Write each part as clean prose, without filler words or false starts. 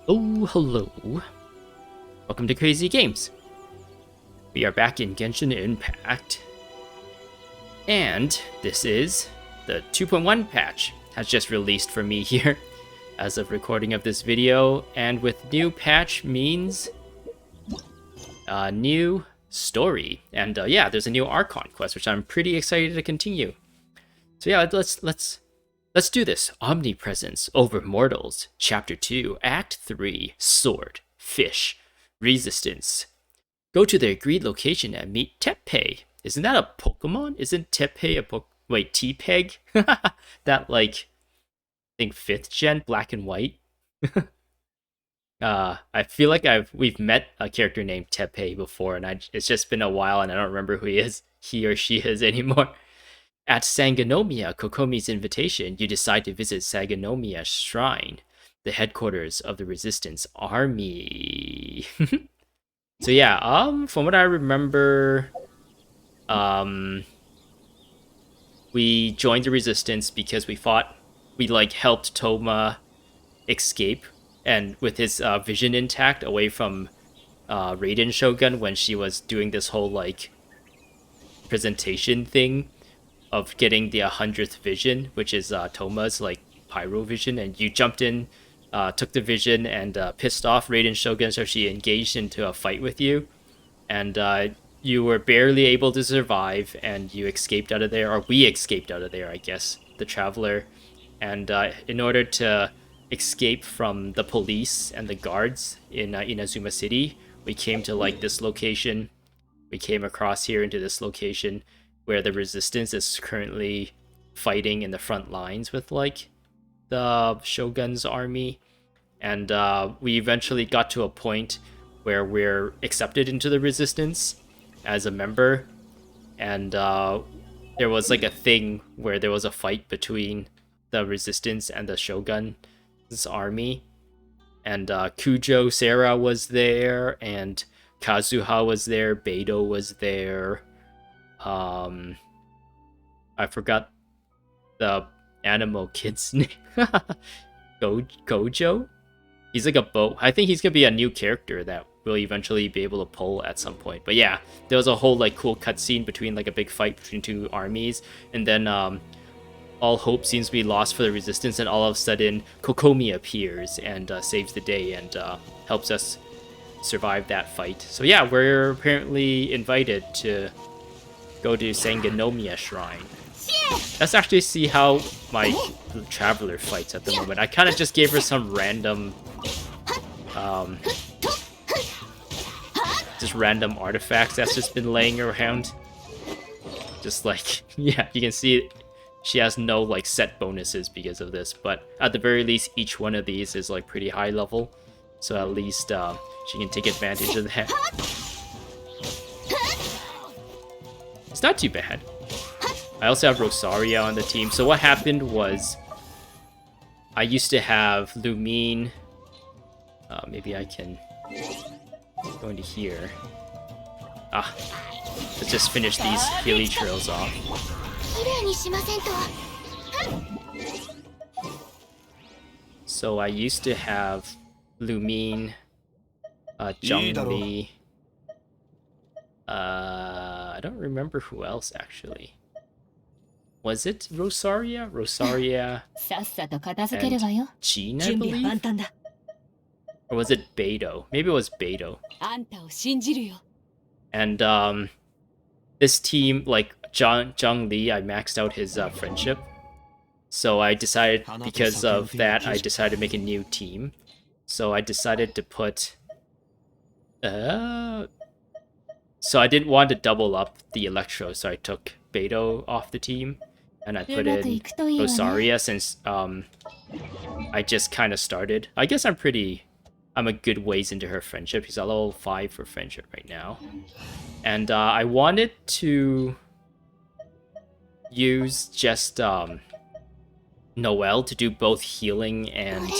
Oh, hello. Welcome to Crazy Games. We are back in Genshin Impact. And this is the 2.1 patch. Has just released for me here as of recording of this video. And with new patch means a new story. And yeah, there's a new Archon Quest, which I'm pretty excited to continue. So yeah, let's do this. Omnipresence Over Mortals, Chapter 2, Act 3, Sword, Fish, Resistance. Go to the agreed location and meet Teppei. Isn't that a Pokemon? Isn't Teppei a Wait, T-Peg? That, like, I think 5th gen, black and white? I feel like we've met a character named Teppei before, and it's just been a while, and I don't remember who he or she is anymore. At Sangonomiya Kokomi's invitation, you decide to visit Sangonomia Shrine, the headquarters of the Resistance Army. So yeah, from what I remember, we joined the Resistance because we helped Toma escape, and with his vision intact away from Raiden Shogun when she was doing this whole, like, presentation thing of getting the 100th vision, which is Toma's, like, pyro vision, and you jumped in, took the vision, and pissed off Raiden Shogun, so she engaged into a fight with you, and you were barely able to survive, and you escaped out of there, or we escaped out of there, I guess, the Traveler, and in order to escape from the police and the guards in Inazuma City, we came to, like, this location. We came across here into this location where the Resistance is currently fighting in the front lines with, like, the Shogun's army. And we eventually got to a point where we're accepted into the Resistance as a member. And there was, like, a thing where there was a fight between the Resistance and the Shogun's army. And Kujo Sera was there, and Kazuha was there, Beidou was there. I forgot the Animo kid's name. Gojo? He's like a boat. I think he's gonna be a new character that we'll eventually be able to pull at some point. But yeah, there was a whole, like, cool cutscene between, like, a big fight between two armies, and then all hope seems to be lost for the Resistance, and all of a sudden Kokomi appears and saves the day and helps us survive that fight. So yeah, we're apparently invited to go to Sangonomia Shrine. Let's actually see how my Traveler fights at the moment. I kind of just gave her some random just random artifacts that's just been laying around. Just like, yeah, you can see she has no, like, set bonuses because of this, but at the very least each one of these is, like, pretty high level, so at least she can take advantage of that. It's not too bad. I also have Rosaria on the team. So what happened was, I used to have Lumine. Maybe I can go into here. Let's just finish these Healy trails off. So I used to have Lumine, Zhongli. I don't remember who else, actually. Was it Rosaria? Rosaria and Jean, I believe? Or was it Beidou? Maybe it was Beidou. And this team, like, Zhongli, I maxed out his friendship. So I decided, because of that, I decided to make a new team. So I decided to put... So I didn't want to double up the Electro, so I took Beidou off the team. And I put in Rosaria since I just kind of started. I guess I'm a good ways into her friendship. He's at level 5 for friendship right now. And I wanted to use just Noelle to do both healing and...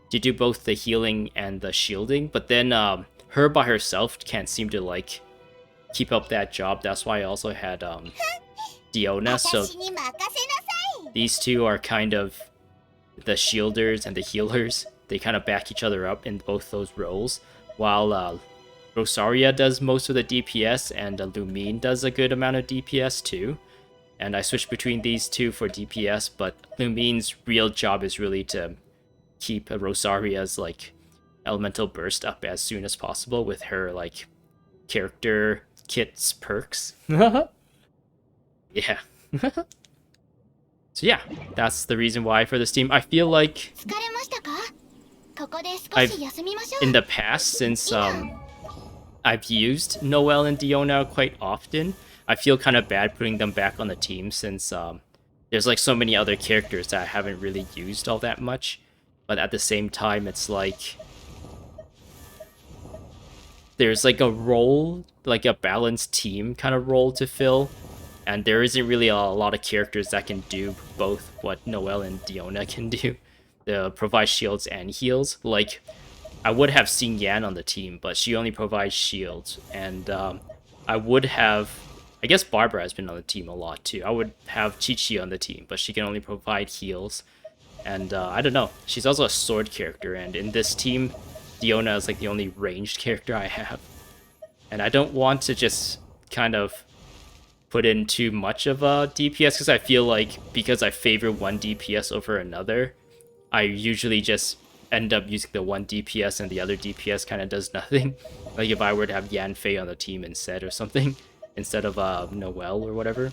to do both the healing and the shielding, but then her by herself can't seem to, like, keep up that job. That's why I also had Diona, so these two are kind of the shielders and the healers. They kind of back each other up in both those roles, while Rosaria does most of the DPS and Lumine does a good amount of DPS too. And I switch between these two for DPS, but Lumine's real job is really to keep Rosaria's like elemental burst up as soon as possible with her like character kit's perks. Yeah. So yeah, that's the reason why for this team. I feel like in the past, since I've used Noelle and Diona quite often, I feel kind of bad putting them back on the team since there's like so many other characters that I haven't really used all that much. But at the same time, it's like there's like a role, like a balanced team kind of role to fill. And there isn't really a lot of characters that can do both what Noelle and Diona can do. They provide shields and heals. Like, I would have Xing Yan on the team, but she only provides shields. And I would have... I guess Barbara has been on the team a lot too. I would have Chi-Chi on the team, but she can only provide heals. And I don't know. She's also a sword character, and in this team, Diona is like the only ranged character I have. And I don't want to just kind of put in too much of a DPS, because I feel like because I favor one DPS over another, I usually just end up using the one DPS and the other DPS kind of does nothing. Like if I were to have Yan Fei on the team instead or something, instead of Noelle or whatever.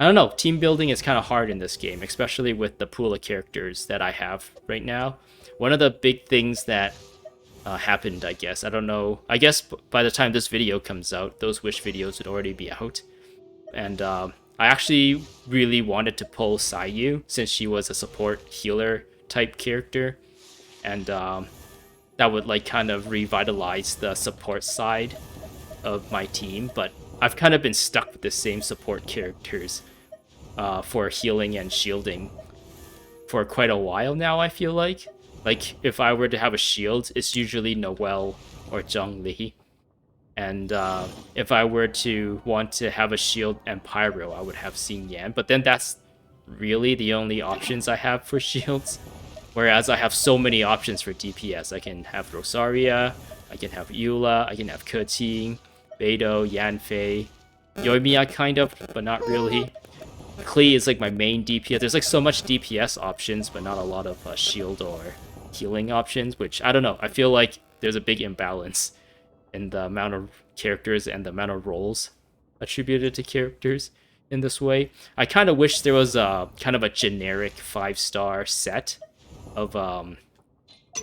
I don't know, team building is kind of hard in this game, especially with the pool of characters that I have right now. One of the big things that happened, I guess. I don't know. I guess by the time this video comes out, those Wish videos would already be out. And I actually really wanted to pull Sayu, since she was a support healer type character. And that would like kind of revitalize the support side of my team. But I've kind of been stuck with the same support characters for healing and shielding for quite a while now, I feel like. Like, if I were to have a shield, it's usually Noelle or Zhongli. And if I were to want to have a shield and pyro, I would have Xing Yan. But then that's really the only options I have for shields. Whereas I have so many options for DPS. I can have Rosaria, I can have Eula, I can have Keqing, Beidou, Yanfei, Yoimiya kind of, but not really. Klee is like my main DPS. There's like so much DPS options, but not a lot of shield or healing options, which I don't know. I feel like there's a big imbalance in the amount of characters and the amount of roles attributed to characters in this way. I kind of wish there was a kind of a generic 5-star set of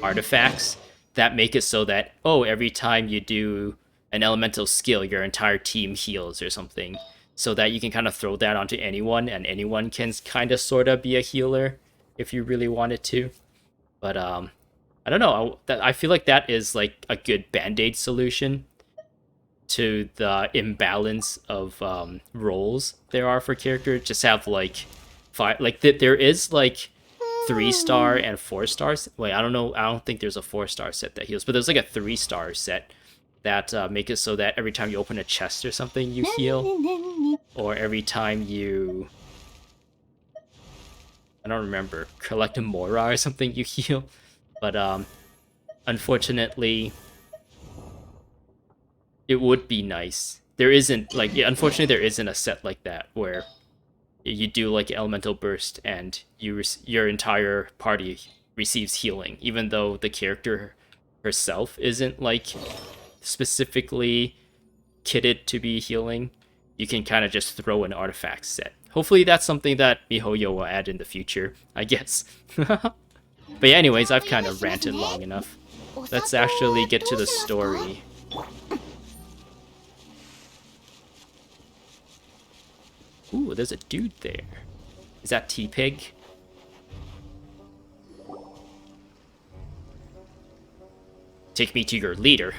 artifacts that make it so that, oh, every time you do an elemental skill, your entire team heals or something, so that you can kind of throw that onto anyone and anyone can kind of sort of be a healer if you really wanted to. But I don't know, I feel like that is like a good band-aid solution to the imbalance of roles there are for characters. Just have like there is like 3-star and 4-star. Wait, I don't know. I don't think there's a 4-star set that heals, but there's like a 3-star set that make it so that every time you open a chest or something, you heal, or every time you, I don't remember, collect a Mora or something, you heal. But unfortunately, it would be nice. There isn't, like, unfortunately, there isn't a set like that where you do like elemental burst and your entire party receives healing, even though the character herself isn't like specifically kitted to be healing. You can kind of just throw an artifact set. Hopefully that's something that MiHoYo will add in the future, I guess. But yeah, anyways, I've kind of ranted long enough. Let's actually get to the story. Ooh, there's a dude there. Is that T-Pig? Take me to your leader.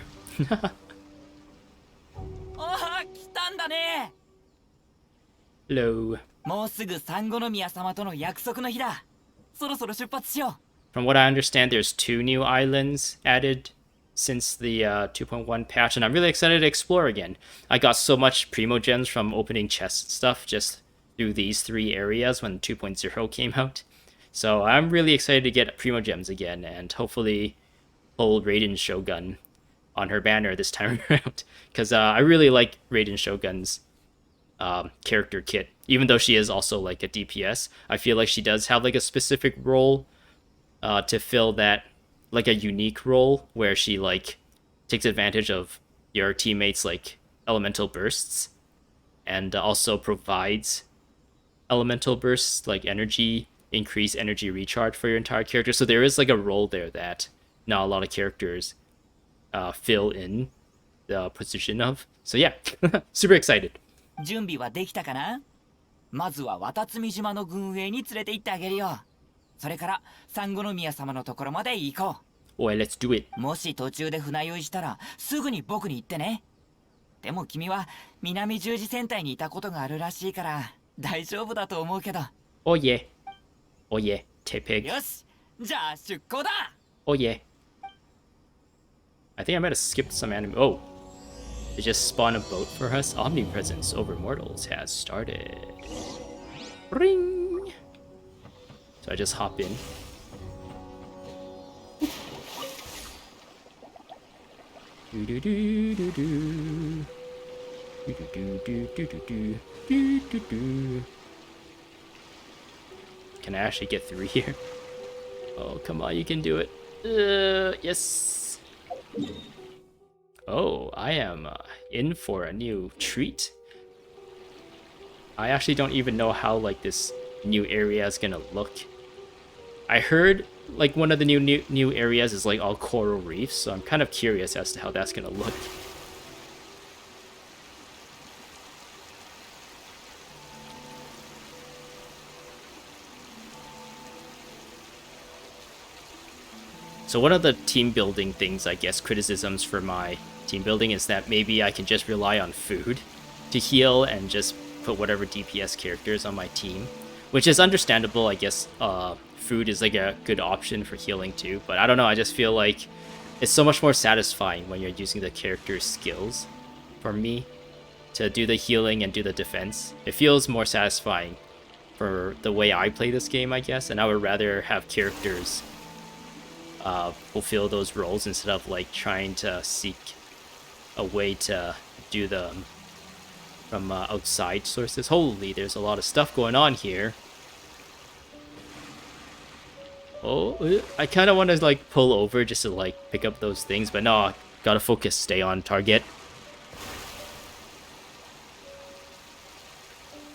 Hello. From what I understand, there's 2 new islands added since the 2.1 patch, and I'm really excited to explore again. I got so much Primogems from opening chests and stuff just through these 3 areas when 2.0 came out. So I'm really excited to get Primo Gems again, and hopefully pull Raiden Shogun on her banner this time around. Because I really like Raiden Shogun's character kit. Even though she is also like a DPS, I feel like she does have like a specific role to fill that, like a unique role where she like takes advantage of your teammates' like elemental bursts, and also provides elemental bursts like energy, increase energy recharge for your entire character. So there is like a role there that not a lot of characters fill in the position of. So yeah, super excited. 準備はできたかな？まずは渡積島の軍営に連れて行ってあげるよ。それから三五宮様のところまで行こう。Boy, let's do it. もし途中で船酔いしたらすぐに僕に言ってね。でも君は南十字戦隊にいたことがあるらしいから大丈夫だと思うけど。Oh yeah. Oh yeah, Tepig. よし、じゃあ出航だ。Oh yeah. I think I might have skipped some anime. Oh, they just spawned a boat for us. Omnipresence Over Mortals has started. Ring. So I just hop in. Do do do do do. Do do do do do do do do do. Can I actually get through here? Oh, come on, you can do it. Yes. Oh, I am in for a new treat. I actually don't even know how like this new area is gonna look. I heard like one of the new areas is like all coral reefs, so I'm kind of curious as to how that's gonna look. So one of the team building things, I guess, criticisms for my team building is that maybe I can just rely on food to heal and just put whatever DPS characters on my team, which is understandable. I guess food is like a good option for healing too, but I don't know, I just feel like it's so much more satisfying when you're using the character's skills for me to do the healing and do the defense. It feels more satisfying for the way I play this game, I guess, and I would rather have characters fulfill those roles instead of like trying to seek a way to do them from outside sources. Holy, there's a lot of stuff going on here. Oh, I kind of want to like pull over just to like pick up those things, but no, I gotta focus, stay on target.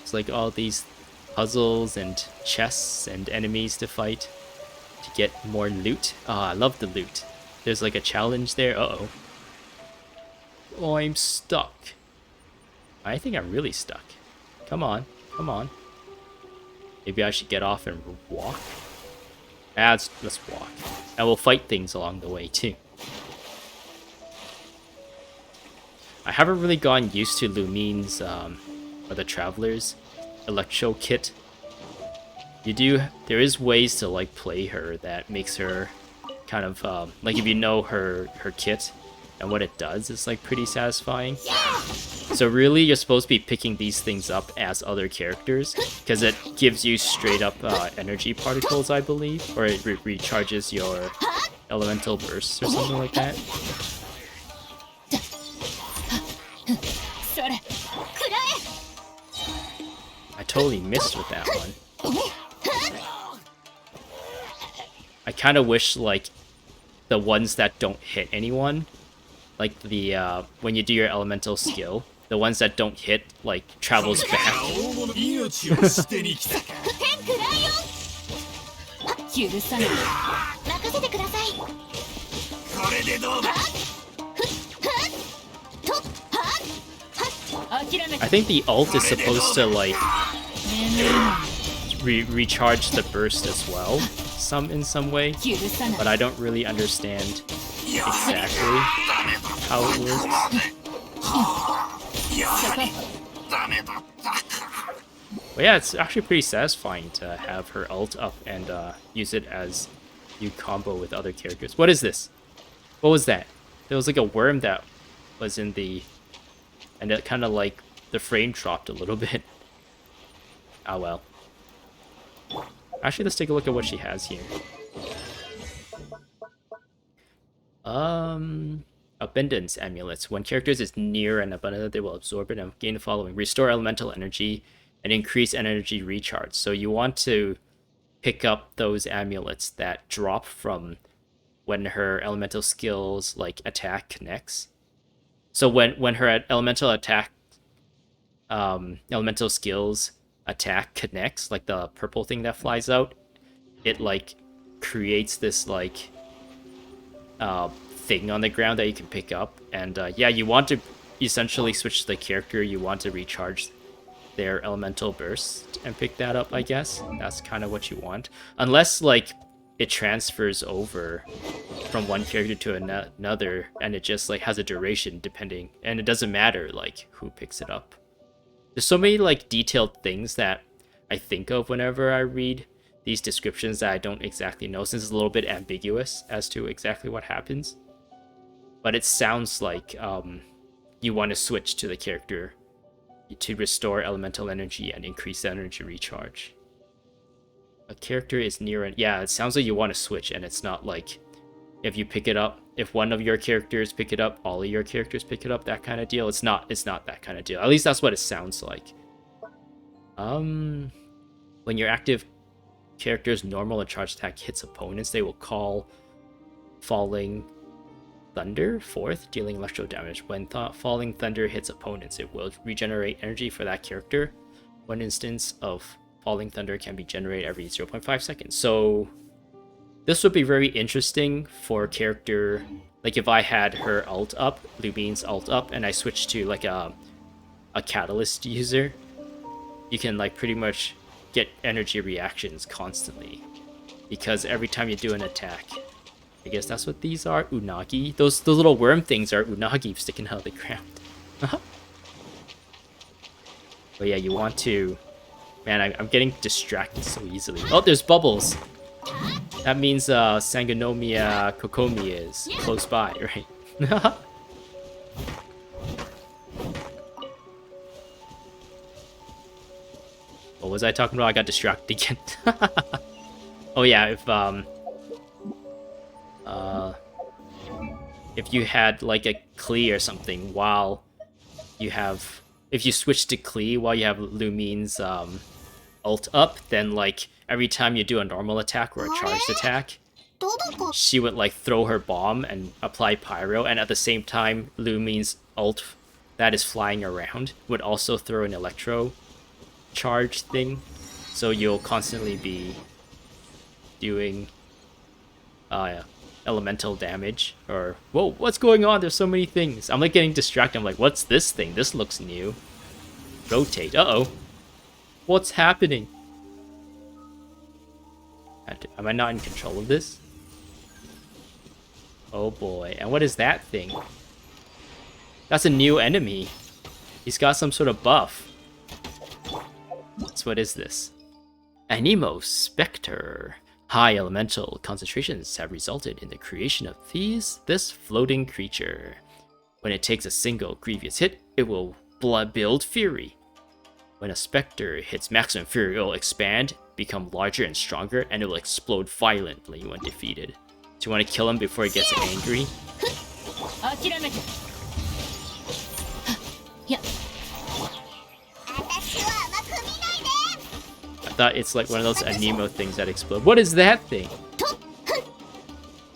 It's like all these puzzles and chests and enemies to fight to get more loot. Ah, I love the loot. There's like a challenge there. Uh-oh. Oh, I'm stuck. I think I'm really stuck. Come on, come on. Maybe I should get off and walk. Let's walk. And we'll fight things along the way too. I haven't really gotten used to Lumine's, or the Traveler's Electro kit. There is ways to like play her that makes her kind of, like if you know her kit and what it does, it's like pretty satisfying. So really, you're supposed to be picking these things up as other characters, because it gives you straight up energy particles, I believe, or it recharges your elemental bursts or something like that. I totally missed with that one. I kind of wish like the ones that don't hit anyone, like the when you do your elemental skill, the ones that don't hit like travels back. I think the ult is supposed to like recharge the burst as well, in some way, but I don't really understand exactly how it works. But yeah, it's actually pretty satisfying to have her ult up and use it as you combo with other characters. What is this? What was that? There was like a worm that was in the... and it kind of like... the frame dropped a little bit. Ah well. Actually, let's take a look at what she has here. Abundance amulets. When characters is near an abundance, they will absorb it and gain the following: restore elemental energy and increase energy recharge. So you want to pick up those amulets that drop from when her elemental skills like attack connects. So when her elemental attack, elemental skills attack connects, like the purple thing that flies out, it like creates this like thing on the ground that you can pick up. And yeah, you want to essentially switch the character you want to recharge their elemental burst and pick that up, I guess. That's kind of what you want. Unless like it transfers over from one character to another and it just like has a duration depending, and it doesn't matter like who picks it up. There's so many like detailed things that I think of whenever I read these descriptions that I don't exactly know, since it's a little bit ambiguous as to exactly what happens. But it sounds like you want to switch to the character to restore elemental energy and increase energy recharge. A character is near it. Yeah, it sounds like you want to switch, and it's not like if you pick it up, if one of your characters pick it up, all of your characters pick it up, that kind of deal. It's not that kind of deal. At least that's what it sounds like. When your active character's normal and charged attack hits opponents, they will call Falling Thunder forth, dealing electro damage. When Falling Thunder hits opponents, it will regenerate energy for that character. One instance of Falling Thunder can be generated every 0.5 seconds. So this would be very interesting for a character, like if I had her ult up, Lumine's ult up, and I switched to like a catalyst user, you can like pretty much get energy reactions constantly, because every time you do an attack, I guess that's what these are, unagi. Those little worm things are unagi sticking out of the ground. But yeah, you want to... Man, I'm getting distracted so easily. Oh, there's bubbles! That means Sangonomiya Kokomi is close by, right? What was I talking about? I got distracted again. Oh yeah, if you had like a Klee or something while you have... If you switch to Klee while you have Lumine's ult up, then like every time you do a normal attack or a charged attack, she would like throw her bomb and apply pyro, and at the same time Lumine's ult that is flying around would also throw an electro charge thing, so you'll constantly be doing elemental damage. Or whoa, what's going on? There's so many things. I'm like getting distracted. I'm like, what's this thing? This looks new. Rotate. Uh-oh. What's happening? Am I not in control of this? Oh boy. And what is that thing? That's a new enemy. He's got some sort of buff. So what is this? Anemo Spectre. High elemental concentrations have resulted in the creation of this floating creature. When it takes a single grievous hit, it will build fury. When a specter hits maximum fury, it will expand, become larger and stronger, and it will explode violently when defeated. Do you want to kill him before he gets angry? I thought it's like one of those Anemo things that explode. What is that thing?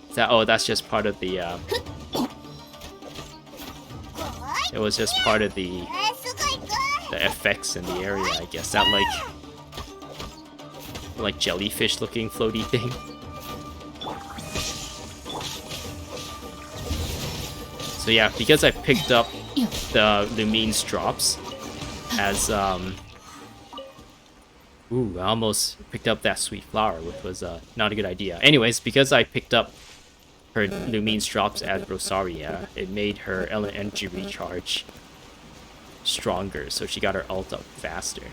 Is that... Oh, that's just part of the... It was just part of the effects in the area, I guess. That like jellyfish looking floaty thing. So yeah, because I picked up the Lumine's drops as ooh, I almost picked up that sweet flower, which was not a good idea. Anyways, because I picked up her Lumine's drops as Rosaria, it made her energy recharge stronger, so she got her ult up faster.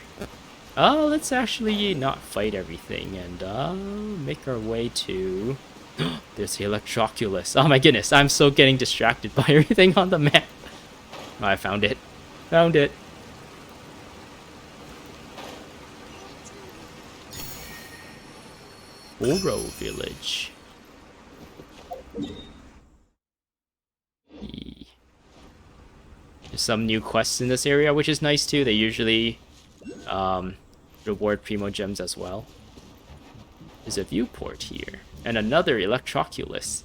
Let's actually not fight everything and make our way to... There's the Electroculus. Oh my goodness, I'm so getting distracted by everything on the map. Oh, I found it. Found it. Oro Village. There's some new quests in this area, which is nice too. They usually reward Primo Gems as well. There's a viewport here. And another Electroculus.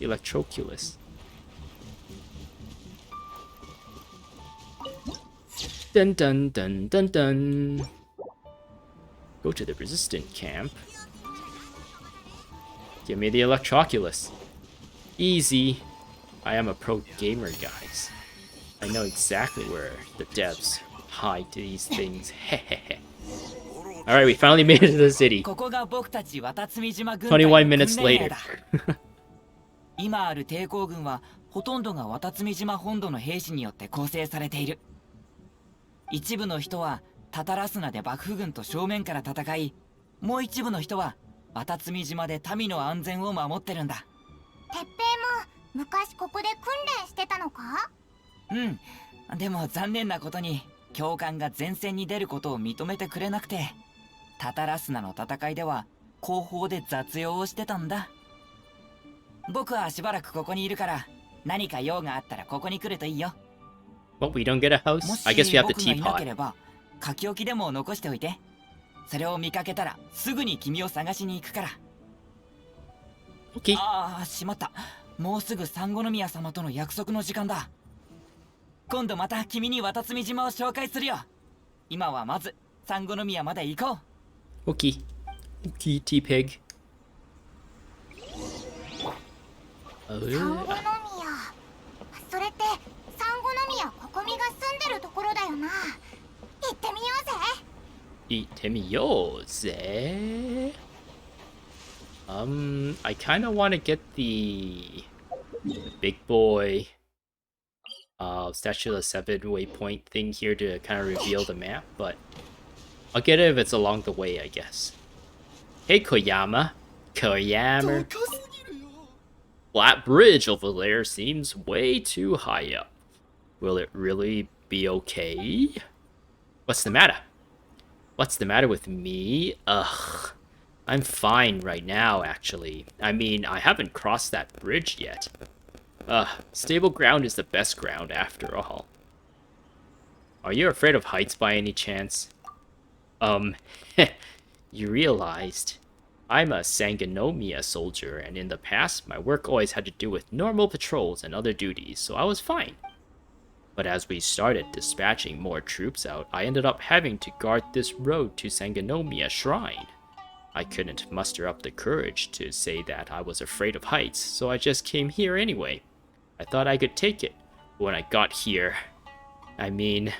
Dun dun dun dun dun. Go to the resistant camp. Give me the Electroculus. Easy. I am a pro gamer, guys. I know exactly where the devs hide these things. Alright, we finally made it to the city. 21 minutes later. 今ある抵抗軍はほとんどが渡積島本土の兵士によって構成されている。一部の人はタタラスナで幕府軍と正面から戦い、もう一部の人は渡積島で民の安全を守ってるんだ。鉄平も昔ここで訓練してたのか？うん。でも残念なことに教官が前線に出ることを認めてくれなくて、タタラスナの戦いでは後方で雑用をしてたんだ。僕はしばらくここにいるから、何か用があったらここに来るといいよ。Well, we don't get a house? I guess we have the 僕がいなけ teapot. れば書き置きでも残しておいて。それを見かけたらすぐに君を探しに行くから。Okay. ああ、しまった。もうすぐサンゴノミヤ様との約束の時間だ。今度また君に渡積島を紹介するよ。今はまずサンゴノミヤまで行こう。Okay. Okay, T-Pig. サンゴノミヤ。それってサンゴノミヤココミが住んでるところだよな。行ってみようぜ。行ってみようぜ。I kind of want to get the big boy Statue of the Seven waypoint thing here to kind of reveal the map, but I'll get it if it's along the way, I guess. Hey, Koyama. Flat bridge over there seems way too high up. Will it really be okay? What's the matter? What's the matter with me? Ugh. I'm fine right now, actually. I mean, I haven't crossed that bridge yet. Stable ground is the best ground after all. Are you afraid of heights by any chance? You realized I'm a Sangonomiya soldier, and in the past, my work always had to do with normal patrols and other duties, so I was fine. But as we started dispatching more troops out, I ended up having to guard this road to Sangonomia Shrine. I couldn't muster up the courage to say that I was afraid of heights, so I just came here anyway. I thought I could take it, but when I got here... I mean,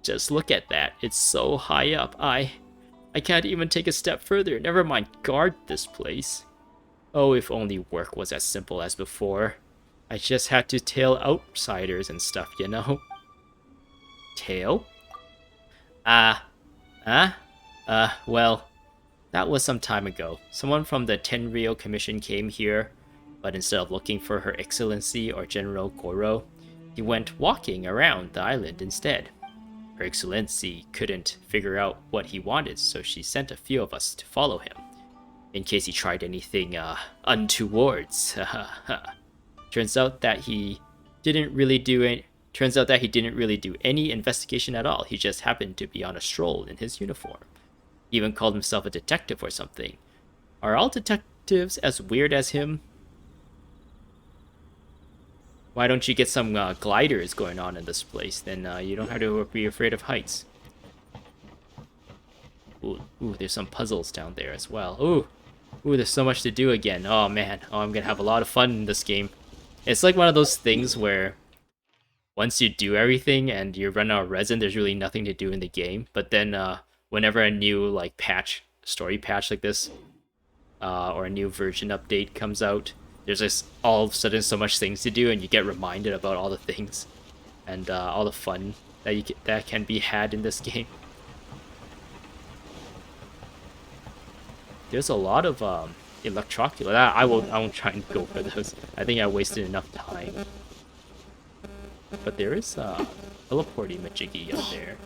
just look at that, it's so high up, I can't even take a step further, never mind guard this place. Oh, if only work was as simple as before. I just had to tail outsiders and stuff, you know? Tail? Well, that was some time ago. Someone from the Tenryou Commission came here, but instead of looking for Her Excellency or General Goro, he went walking around the island instead. Her Excellency couldn't figure out what he wanted, so she sent a few of us to follow him, in case he tried anything, untowards. Turns out that he didn't really do any investigation at all. He just happened to be on a stroll in his uniform. He even called himself a detective or something. Are all detectives as weird as him? Why don't you get some gliders going on in this place? Then you don't have to be afraid of heights. Ooh, there's some puzzles down there as well. Ooh, there's so much to do again. Oh man, I'm gonna have a lot of fun in this game. It's like one of those things where once you do everything and you run out of resin, there's really nothing to do in the game. But then whenever a new like story patch like this, or a new version update comes out, there's just all of a sudden so much things to do, and you get reminded about all the things and all the fun that can be had in this game. There's a lot of Electroculus. I won't try and go for those. I think I wasted enough time. But there is teleporting Majiggy up there.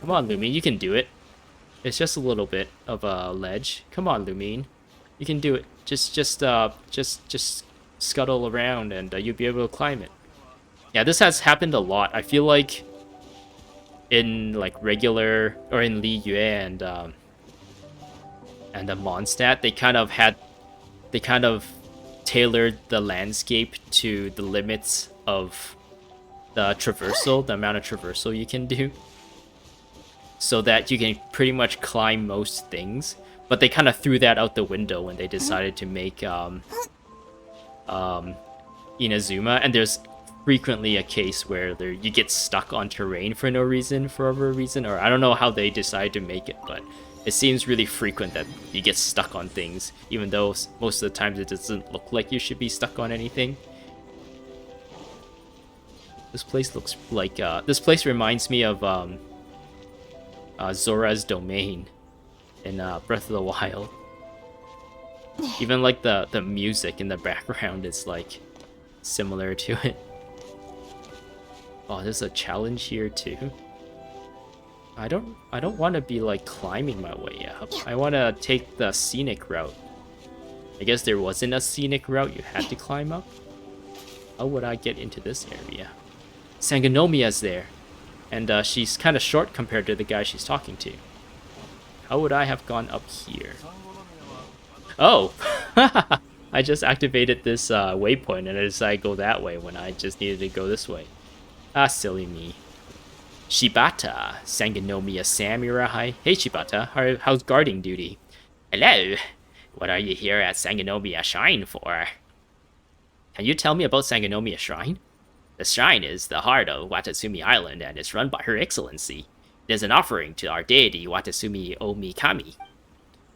Come on, Lumine, you can do it. It's just a little bit of a ledge. Come on, Lumine. You can do it. Just scuttle around and you'll be able to climb it. Yeah, this has happened a lot. I feel like in like regular or in Li Yue and the Mondstadt, they kind of tailored the landscape to the limits of the traversal, the amount of traversal you can do, so that you can pretty much climb most things. But they kind of threw that out the window when they decided to make Inazuma, and there's frequently a case where you get stuck on terrain for no reason, for whatever reason, or I don't know how they decide to make it, but it seems really frequent that you get stuck on things, even though most of the times it doesn't look like you should be stuck on anything. This place looks like this place reminds me of Zora's Domain in Breath of the Wild. Even like the music in the background is like similar to it. Oh, there's a challenge here too. I don't want to be like climbing my way up. I want to take the scenic route. I guess there wasn't a scenic route you had to climb up. How would I get into this area? Sangonomiya's there, and she's kind of short compared to the guy she's talking to. How would I have gone up here? Oh! I just activated this waypoint and I decided to go that way when I just needed to go this way. Ah, silly me. Shibata, Sangonomiya Samurai. Hey Shibata, how's guarding duty? Hello! What are you here at Sangonomiya Shrine for? Can you tell me about Sangonomiya Shrine? The shrine is the heart of Watatsumi Island and is run by Her Excellency. It is an offering to our deity Watatsumi Omikami.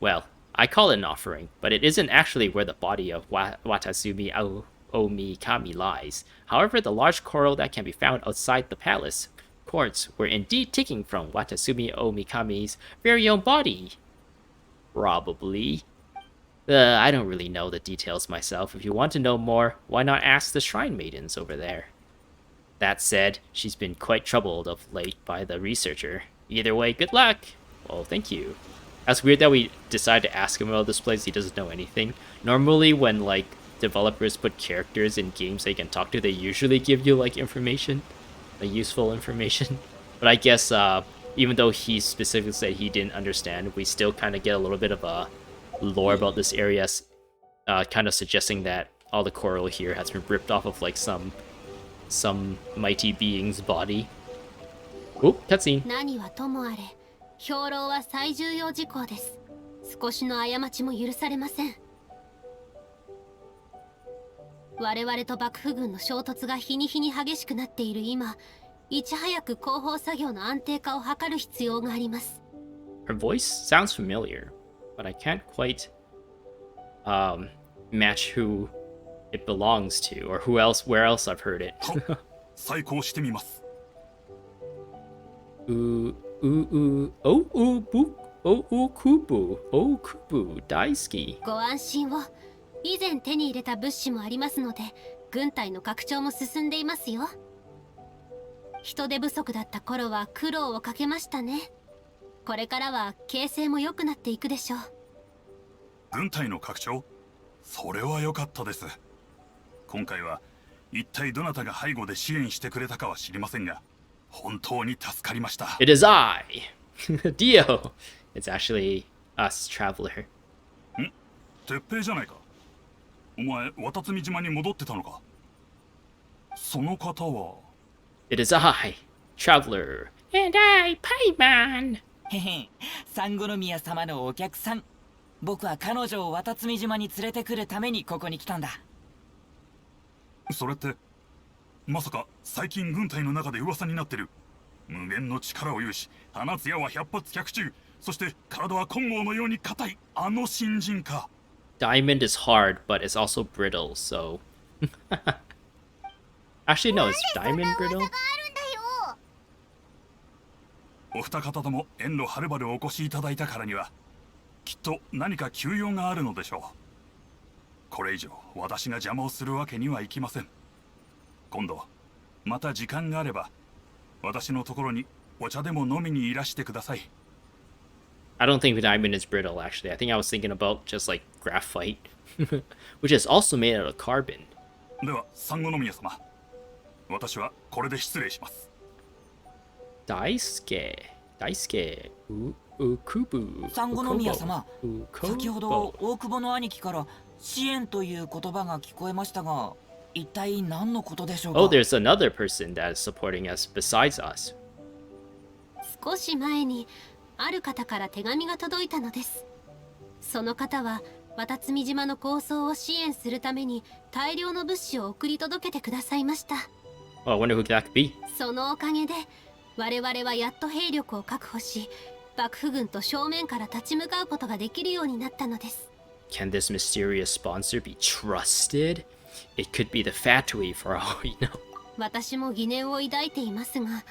Well, I call it an offering, but it isn't actually where the body of Watatsumi Omikami lies. However, the large coral that can be found outside the palace courts were indeed taken from Watatsumi Omikami's very own body. Probably. I don't really know the details myself. If you want to know more, why not ask the shrine maidens over there? That said, she's been quite troubled of late by the researcher. Either way, good luck! Well, thank you. That's weird that we decided to ask him about this place. He doesn't know anything. Normally, when like developers put characters in games they can talk to, they usually give you like information, like useful information. But I guess even though he specifically said he didn't understand, we still kind of get a little bit of a lore about this area, kind of suggesting that all the coral here has been ripped off of like some mighty being's body. Oh, cutscene. 何はともあれ、兵糧は最重要事項です。少しの過ちも許されません。我々と幕府軍の衝突が日に日に激しくなっている今、いち早く広報作業の安定化を図る必要があります。Her voice sounds familiar, but I can't quite match who it belongs to or where else I've heard it. 再考してみます。Kubu, 大好き。ご安心を。以前手に入れた物資もありますので、軍隊の拡張も進んでいますよ。人手不足だった頃は苦労をかけましたね。これからは形勢も良くなっていくでしょう。軍隊の拡張？それは良かったです。今回は一体どなたが背後で支援してくれたかは知りませんが、本当に助かりました。It is I, Dio. It's actually us, Traveler. ん？鉄平じゃないか。お前、渡積島に戻ってたのか。その方は。It is I, Traveler. And I, Paimon. へへ、サンゴノミヤ様のお客さん。僕は彼女を渡積島に連れてくるためにここに来たんだ。それってまさか最近軍隊の中で噂になってる無限の力を有し放つ矢は百発百中、そして体は金剛のように硬いあの新人か。 Diamond is hard, but it's also brittle, so... Actually, no, is diamond brittle? お二方とも遠路はるばるお越しいただいたからにはきっと何か急用があるのでしょう。これ以上私が邪魔をするわけにはいきません。今度また時間があれば私のところにお茶でも飲みにいらしてください。 I don't think diamond is brittle, actually. I think I was thinking about just like graphite, which is also made out of carbon. ではサンゴノミヤ様、私はこれで失礼します。Daisuke, Ukubu, サンゴノミヤ様、 Ukobo. 先ほど大久保の兄貴から支援という言葉が聞こえましたが、一体何のことでしょうか。 Oh, there's another person that is supporting us besides us. 少し前にある方から手紙が届いたのです。その方は渡積島の構想を支援するために大量の物資を送り届けてくださいました。 Oh, I wonder who that could be. そのおかげで我々はやっと兵力を確保し、幕府軍と正面から立ち向かうことができるようになったのです。 Can this mysterious sponsor be trusted? It could be the Fatui for all we know. 私も疑念を抱いていますが、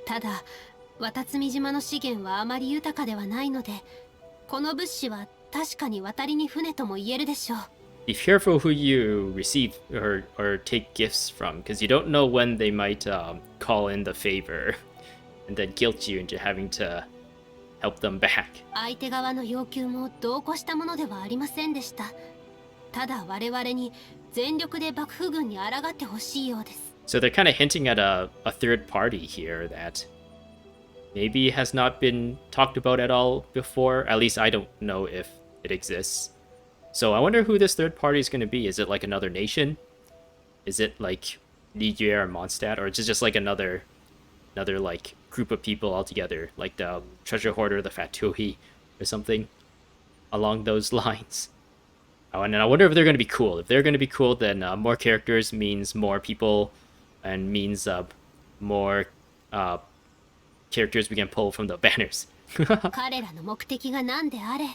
ただ渡積島の資源はあまり豊かではないので、この物資は確かに渡りに船とも言えるでしょう。 Be careful who you receive or take gifts from, because you don't know when they might call in the favor and then guilt you into having to help them back. 相手側の要求も度を越したものではありませんでした。ただ我々に全力で幕府軍に抗ってほしいようです。 So they're kind of hinting at a third party here that maybe has not been talked about at all before. At least I don't know if it exists. So I wonder who this third party is going to be. Is it like another nation? Is it like Ligier or Mondstadt? Or is it just like another like group of people altogether? Like the treasure hoarder, the Fatui, or something along those lines. Oh, and I wonder if they're going to be cool. If they're going to be cool, then more characters means more people and means more characters we can pull from the banners. 彼らの目的が何であれ、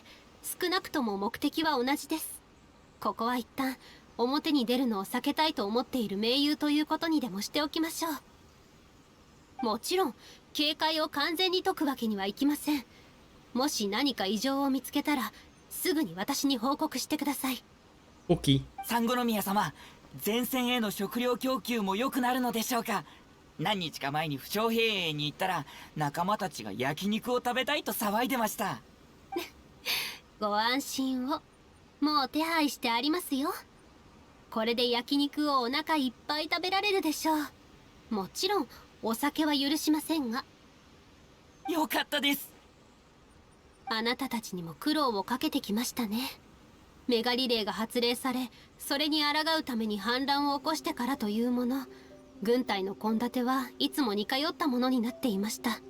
少なくとも目的は同じです。ここは一旦表に出るのを避けたいと思っている盟友ということにでもしておきましょう。もちろん警戒を完全に解くわけにはいきません。もし何か異常を見つけたらすぐに私に報告してください。 Okay. サンゴノミヤ様、前線への食料供給も良くなるのでしょうか。何日か前に負傷兵営に行ったら仲間たちが焼肉を食べたいと騒いでました。ご安心を。もう手配してありますよ。これで焼肉をお腹いっぱい食べられるでしょう。もちろんお酒は許しませんが。よかったです。あなたたちにも苦労をかけてきましたね。メガリレーが発令され、それに抗うために反乱を起こしてからというもの、軍隊の献立はいつも似通ったものになっていました。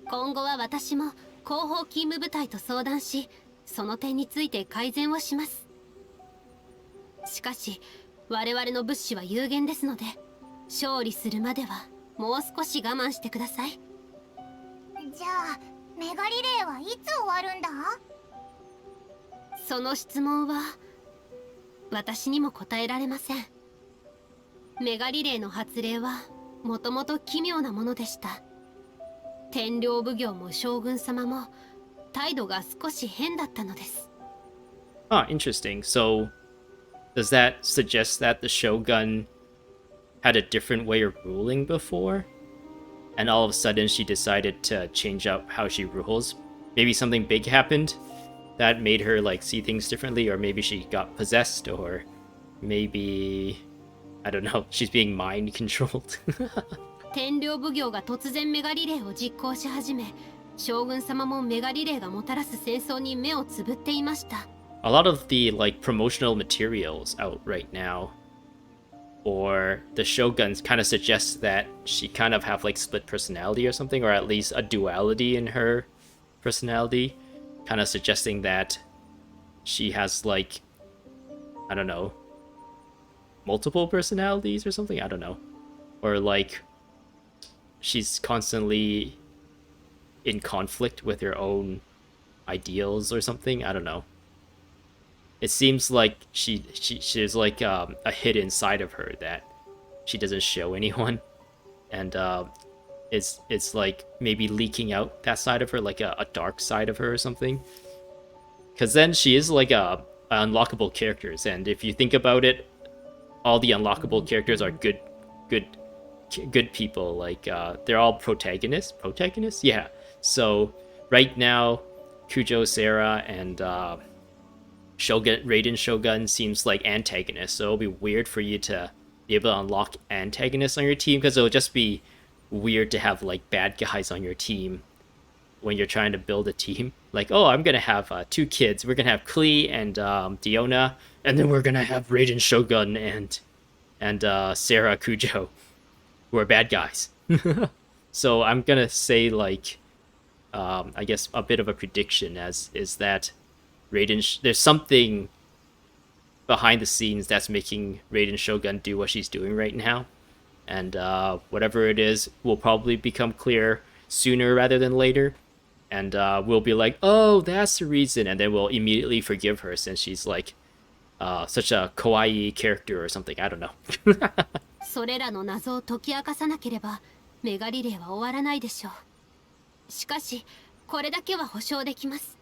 今後は私も後方勤務部隊と相談し、その点について改善をします。しかし我々の物資は有限ですので、勝利するまではもう少し我慢してください。じゃあメガリレーはいつ終わるんだ？その質問は私にも答えられません。メガリレーの発令はもともと奇妙なものでした。天領奉行も将軍様も態度が少し変だったのです。 Ah, interesting. So, does that suggest that the shogun had a different way of ruling before? And all of a sudden she decided to change up how she rules? Maybe something big happened that made her like see things differently, or maybe she got possessed, or maybe I don't know, she's being mind controlled. 天領奉行が突然メガリレーを実行し始め、将軍様もメガリレーがもたらす戦争に目をつぶっていました。 A lot of the like promotional materials out right now, or the shoguns kind of suggest that she kind of have like split personality or something, or at least a duality in her personality, kind of suggesting that she has like, I don't know, multiple personalities or something, I don't know, or like she's constantly in conflict with her own ideals or something, I don't know. It seems like she's like a hidden side of her that she doesn't show anyone, and it's like maybe leaking out that side of her, like a dark side of her or something. Because then she is like a unlockable characters, and if you think about it, all the unlockable characters are good people. Like they're all protagonists. Yeah. So right now, Kujo, Sarah, and Shogun Raiden Shogun seems like antagonist, so it'll be weird for you to be able to unlock antagonists on your team, because it'll just be weird to have like bad guys on your team when you're trying to build a team. Like, oh, I'm gonna have 2 kids. We're gonna have Klee and Diona, and then we're gonna have Raiden Shogun and Sarah Kujo, who are bad guys. So I'm gonna say like, I guess a bit of a prediction is that there's something behind the scenes that's making Raiden Shogun do what she's doing right now, and whatever it is will probably become clear sooner rather than later, and we'll be like, oh, that's the reason, and then we'll immediately forgive her since she's like such a kawaii character or something. I don't know. それらの謎を解き明かさなければメガリレーは終わらないでしょう。しかしこれだけは保証できます。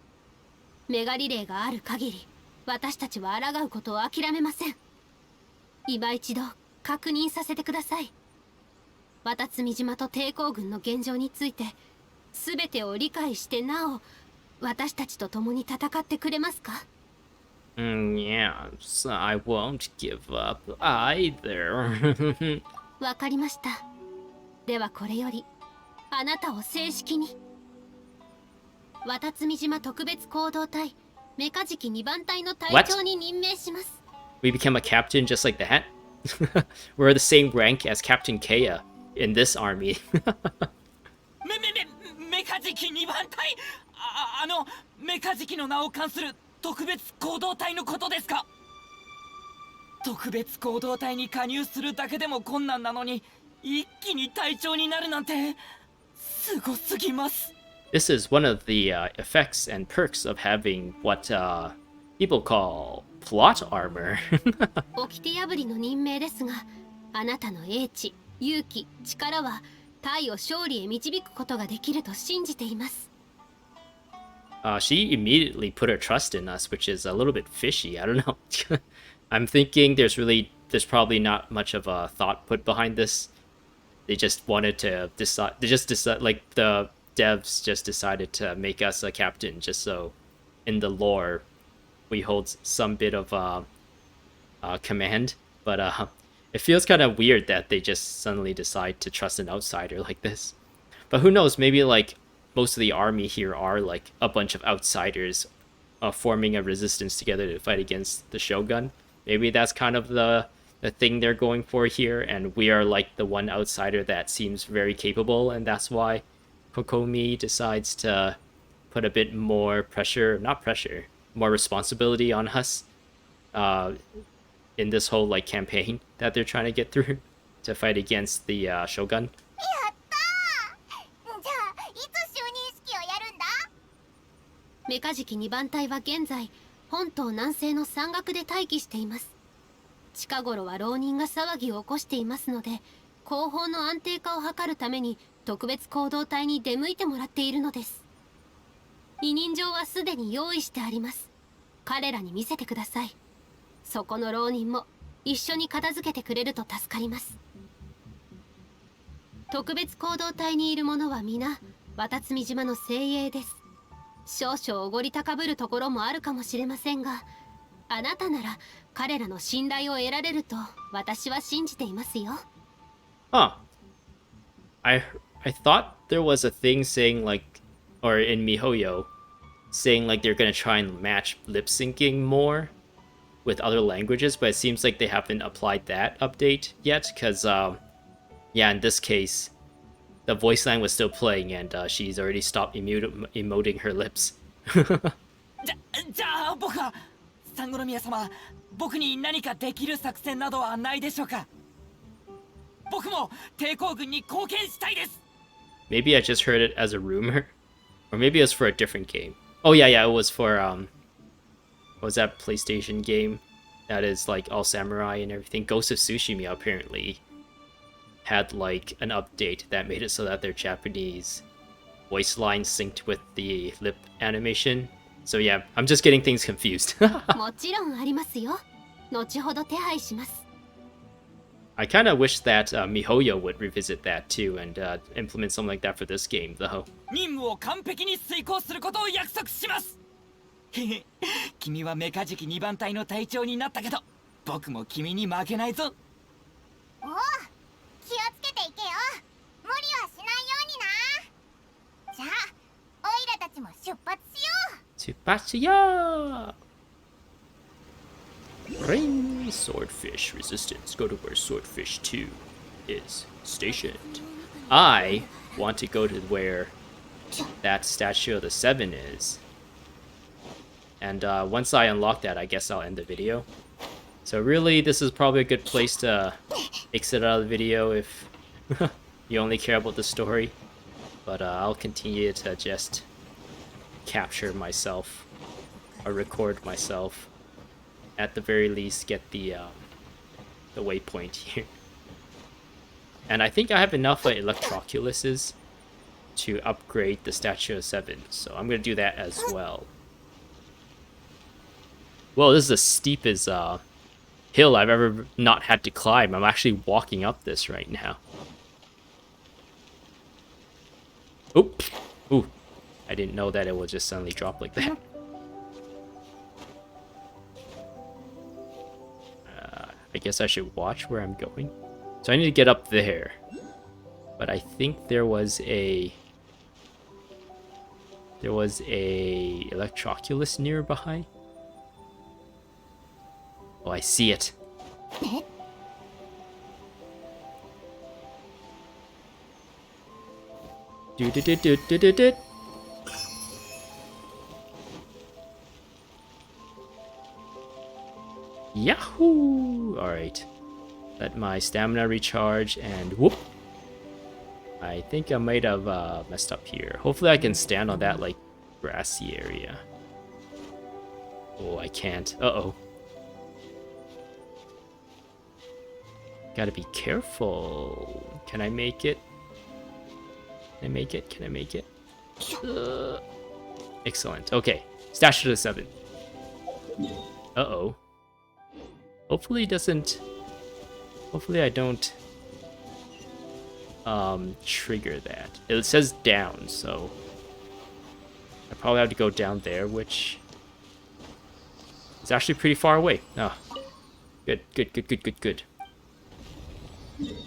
メガリレーがある限り私たちは抗うことを諦めません。今一度確認させてください。渡積島と抵抗軍の現状について全てを理解してなお私たちと共に戦ってくれますか？ Yes, I won't give up either. わかりました。ではこれよりあなたを正式に渡積島特別行動隊メカジキ2番隊の隊長に任命します。 We become a captain just like that? We're the same rank as Captain Kea in this army. メカジキ2番隊、メカジキの名を冠する特別行動隊のことですか？特別行動隊に加入するだけでも困難なのに一気に隊長になるなんてすごすぎます。 This is one of the effects and perks of having what people call plot armor. 掟破りの任命ですが、あなたの英知、勇気、力は隊を勝利へ導くことができると信じています。 She immediately put her trust in us, which is a little bit fishy. I don't know. I'm thinking there's probably not much of a thought put behind this. They just wanted to decide. They just decide, like the devs just decided to make us a captain, just so in the lore we hold some bit of command. But it feels kind of weird that they just suddenly decide to trust an outsider like this. But who knows? Maybe like most of the army here are like a bunch of outsiders forming a resistance together to fight against the Shogun. Maybe that's kind of the thing they're going for here, and we are like the one outsider that seems very capable, and that's why Kokomi decides to put a bit more more responsibility on us in this whole like campaign that they're trying to get through to fight against the Shogun. メカジキ2番隊は現在本島南西の山岳で待機しています。近頃は浪人が騒ぎを起こしていますので、後方の安定化を図るために特別行動隊に出向いてもらっているのです。委任状はすでに用意してあります。彼らに見せてください。そこの浪人も一緒に片付けてくれると助かります。特別行動隊にいる者は皆渡積島の精鋭です。少々おごり高ぶるところもあるかもしれませんが、あなたなら彼らの信頼を得られると私は信じていますよ。Huh. I thought there was a thing saying like, or in MiHoYo, saying like they're gonna try and match lip syncing more with other languages, but it seems like they haven't applied that update yet, because yeah, in this case the voice line was still playing, and she's already stopped emoting her lips. じゃあ僕はサンゴノミヤ様、僕に何かできる作戦などはないでしょうか？僕も抵抗軍に貢献したいです。 Maybe I just heard it as a rumor, or maybe it was for a different game. Oh yeah, it was for what was that PlayStation game that is like all samurai and everything? Ghost of Tsushima apparently had like an update that made it so that their Japanese voice line synced with the lip animation. So yeah, I'm just getting things confused. もちろんありますよ。後ほど手配します。I kind of wish that MiHoYo would revisit that too and implement something like that for this game, though. 任務を完璧に遂行することを約束します。君はメカジキ2番隊の隊長になったけど、僕も君に負けないぞ。おお、気をつけていけよ。無理はしないようにな。じゃあオイラたちも出発しよう。出発しよう。Ring Swordfish Resistance. Go to where Swordfish 2 is stationed. I want to go to where that statue of the 7 is. And once I unlock that, I guess I'll end the video. So really, this is probably a good place to exit out of the video if you only care about the story. But I'll continue to just capture myself or record myself. At the very least, get the waypoint here. And I think I have enough Electroculuses to upgrade the Statue of 7, so I'm gonna do that as well. Well, this is the steepest hill I've ever not had to climb. I'm actually walking up this right now. Oop! Ooh, I didn't know that it would just suddenly drop like that. I guess I should watch where I'm going. So I need to get up there. But I think there was a Electroculus nearby. Oh, I see it. Do do do do do do do. Yahoo! Alright. Let my stamina recharge and whoop! I think I might have messed up here. Hopefully I can stand on that, like, grassy area. Oh, I can't. Uh-oh. Gotta be careful. Can I make it? Can I make it? Can I make it? Excellent. Okay. Statue to 7. Uh-oh. Hopefully it doesn't... Hopefully I don't... trigger that. It says down, so... I probably have to go down there, which... is actually pretty far away. Oh. Good, good, good, good, good, good.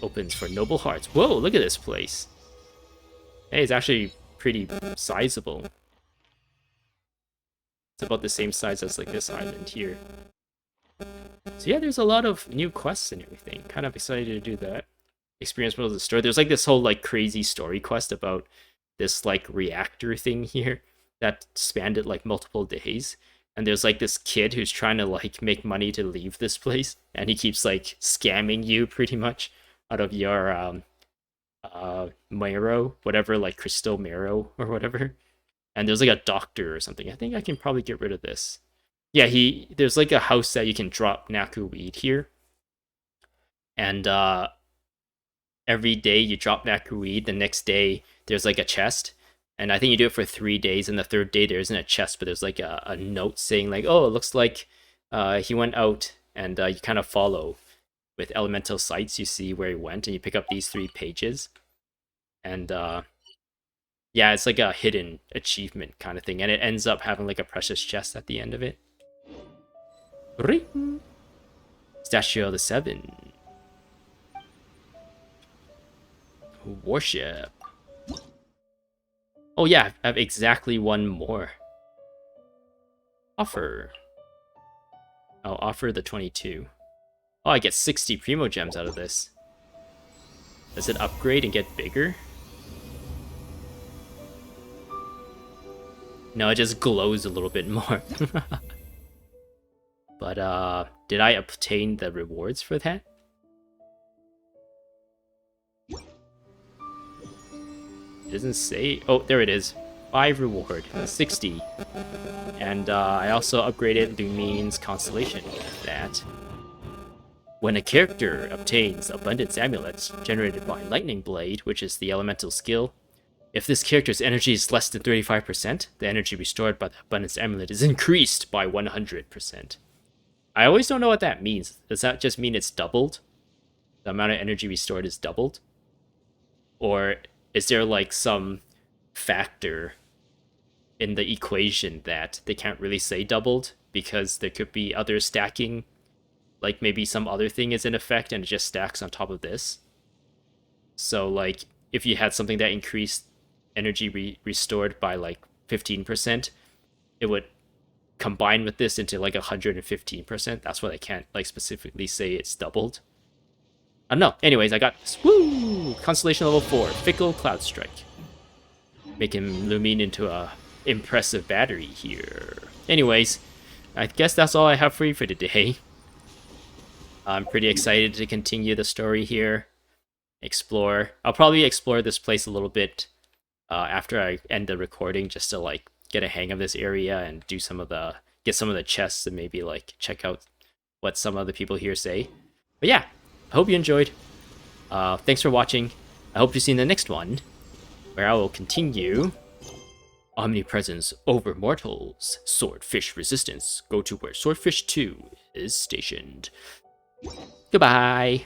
Opens for Noble Hearts. Whoa, look at this place. Hey, it's actually pretty sizable. It's about the same size as, like, this island here. So yeah, there's a lot of new quests and everything. Kind of excited to do that. Experience more of the story. There's like this whole like crazy story quest about this like reactor thing here that spanned like multiple days. And there's like this kid who's trying to like make money to leave this place, and he keeps like scamming you pretty much out of your marrow, whatever, like crystal marrow or whatever. And there's like a doctor or something. I think I can probably get rid of this. Yeah, there's like a house that you can drop Naku weed here. And every day you drop Naku weed, the next day there's like a chest. And I think you do it for 3 days, and the third day there isn't a chest, but there's like a note saying like, oh, it looks like he went out, and you kind of follow with elemental sights. You see where he went, and you pick up these 3 pages. And yeah, it's like a hidden achievement kind of thing, and it ends up having like a precious chest at the end of it. Ring. Statue of the 7. Worship. Oh yeah, I have exactly one more. Offer. I'll offer the 22. Oh, I get 60 Primo Gems out of this. Does it upgrade and get bigger? No, it just glows a little bit more. But, did I obtain the rewards for that? It doesn't say... oh, there it is. 5 reward. 60. And, I also upgraded Lumine's Constellation with that. When a character obtains Abundance Amulets generated by Lightning Blade, which is the elemental skill, if this character's energy is less than 35%, the energy restored by the Abundance Amulet is increased by 100%. I always don't know what that means. Does that just mean it's doubled? The amount of energy restored is doubled? Or is there like some factor in the equation that they can't really say doubled because there could be other stacking, like maybe some other thing is in effect and it just stacks on top of this. So like if you had something that increased energy restored by like 15%, it would combine with this into like 115%. That's what I can't like specifically say it's doubled. I don't know. Anyways, I got this. Woo! Constellation level 4, Fickle Cloud Strike. Making Lumine into a impressive battery here. Anyways, I guess that's all I have for you for today. I'm pretty excited to continue the story here. Explore. I'll probably explore this place a little bit after I end the recording, just to like get a hang of this area and do get some of the chests and maybe like check out what some of the people here say. But yeah, I hope you enjoyed. Thanks for watching. I hope to see you in the next one, where I will continue Omnipresence Over Mortals, Swordfish Resistance. Go to where Swordfish 2 is stationed. Goodbye!